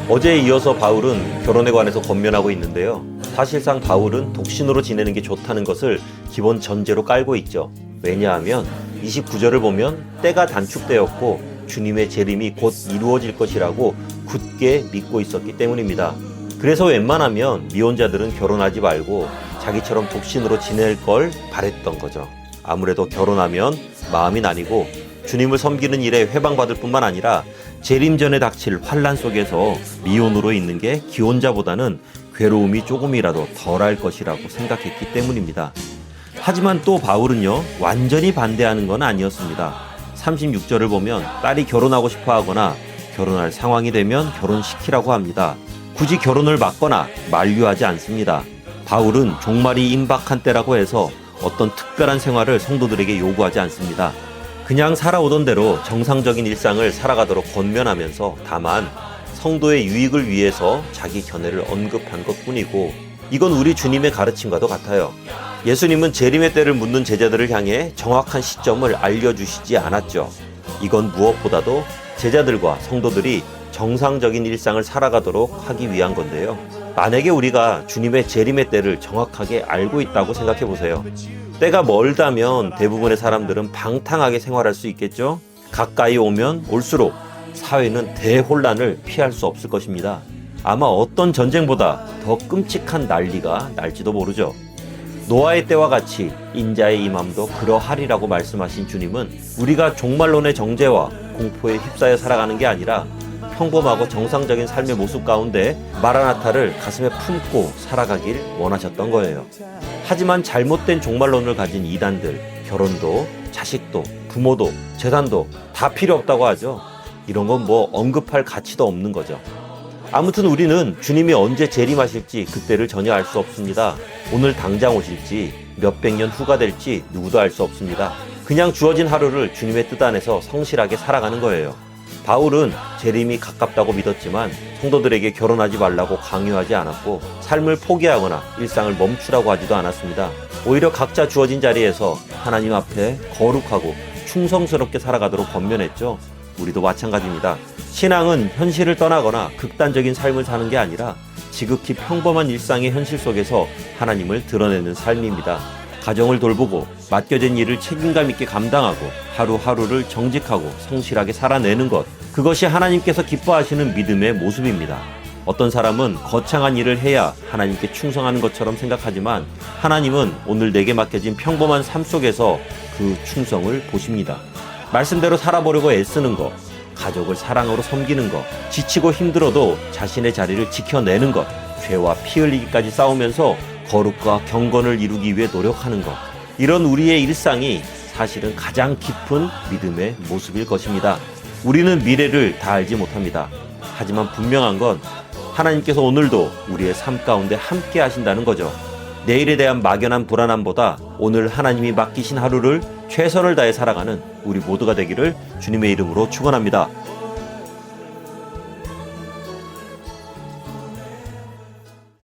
어제에 이어서 바울은 결혼에 관해서 권면하고 있는데요. 사실상 바울은 독신으로 지내는 게 좋다는 것을 기본 전제로 깔고 있죠. 왜냐하면 29절을 보면 때가 단축되었고 주님의 재림이 곧 이루어질 것이라고 굳게 믿고 있었기 때문입니다. 그래서 웬만하면 미혼자들은 결혼하지 말고 자기처럼 독신으로 지낼 걸 바랬던 거죠. 아무래도 결혼하면 마음이 나뉘고 주님을 섬기는 일에 회방받을 뿐만 아니라 재림 전에 닥칠 환난 속에서 미혼으로 있는 게 기혼자보다는 괴로움이 조금이라도 덜할 것이라고 생각했기 때문입니다. 하지만 또 바울은요, 완전히 반대하는 건 아니었습니다. 36절을 보면 딸이 결혼하고 싶어 하거나 결혼할 상황이 되면 결혼시키라고 합니다. 굳이 결혼을 막거나 만류하지 않습니다. 바울은 종말이 임박한 때라고 해서 어떤 특별한 생활을 성도들에게 요구하지 않습니다. 그냥 살아오던 대로 정상적인 일상을 살아가도록 권면하면서 다만 성도의 유익을 위해서 자기 견해를 언급한 것뿐이고, 이건 우리 주님의 가르침과도 같아요. 예수님은 재림의 때를 묻는 제자들을 향해 정확한 시점을 알려주시지 않았죠. 이건 무엇보다도 제자들과 성도들이 정상적인 일상을 살아가도록 하기 위한 건데요. 만약에 우리가 주님의 재림의 때를 정확하게 알고 있다고 생각해 보세요. 때가 멀다면 대부분의 사람들은 방탕하게 생활할 수 있겠죠? 가까이 오면 올수록 사회는 대혼란을 피할 수 없을 것입니다. 아마 어떤 전쟁보다 더 끔찍한 난리가 날지도 모르죠. 노아의 때와 같이 인자의 임함도 그러하리라고 말씀하신 주님은 우리가 종말론의 정죄와 공포에 휩싸여 살아가는 게 아니라 평범하고 정상적인 삶의 모습 가운데 마라나타를 가슴에 품고 살아가길 원하셨던 거예요. 하지만 잘못된 종말론을 가진 이단들, 결혼도, 자식도, 부모도, 재산도 다 필요 없다고 하죠. 이런 건 뭐 언급할 가치도 없는 거죠. 아무튼 우리는 주님이 언제 재림하실지 그때를 전혀 알 수 없습니다. 오늘 당장 오실지 몇백 년 후가 될지 누구도 알 수 없습니다. 그냥 주어진 하루를 주님의 뜻 안에서 성실하게 살아가는 거예요. 바울은 재림이 가깝다고 믿었지만 성도들에게 결혼하지 말라고 강요하지 않았고 삶을 포기하거나 일상을 멈추라고 하지도 않았습니다. 오히려 각자 주어진 자리에서 하나님 앞에 거룩하고 충성스럽게 살아가도록 권면했죠. 우리도 마찬가지입니다. 신앙은 현실을 떠나거나 극단적인 삶을 사는 게 아니라 지극히 평범한 일상의 현실 속에서 하나님을 드러내는 삶입니다. 가정을 돌보고 맡겨진 일을 책임감 있게 감당하고 하루하루를 정직하고 성실하게 살아내는 것, 그것이 하나님께서 기뻐하시는 믿음의 모습입니다. 어떤 사람은 거창한 일을 해야 하나님께 충성하는 것처럼 생각하지만 하나님은 오늘 내게 맡겨진 평범한 삶 속에서 그 충성을 보십니다. 말씀대로 살아보려고 애쓰는 것, 가족을 사랑으로 섬기는 것, 지치고 힘들어도 자신의 자리를 지켜내는 것, 죄와 피 흘리기까지 싸우면서 거룩과 경건을 이루기 위해 노력하는 것, 이런 우리의 일상이 사실은 가장 깊은 믿음의 모습일 것입니다. 우리는 미래를 다 알지 못합니다. 하지만 분명한 건 하나님께서 오늘도 우리의 삶 가운데 함께 하신다는 거죠. 내일에 대한 막연한 불안함보다 오늘 하나님이 맡기신 하루를 최선을 다해 살아가는 우리 모두가 되기를 주님의 이름으로 축원합니다.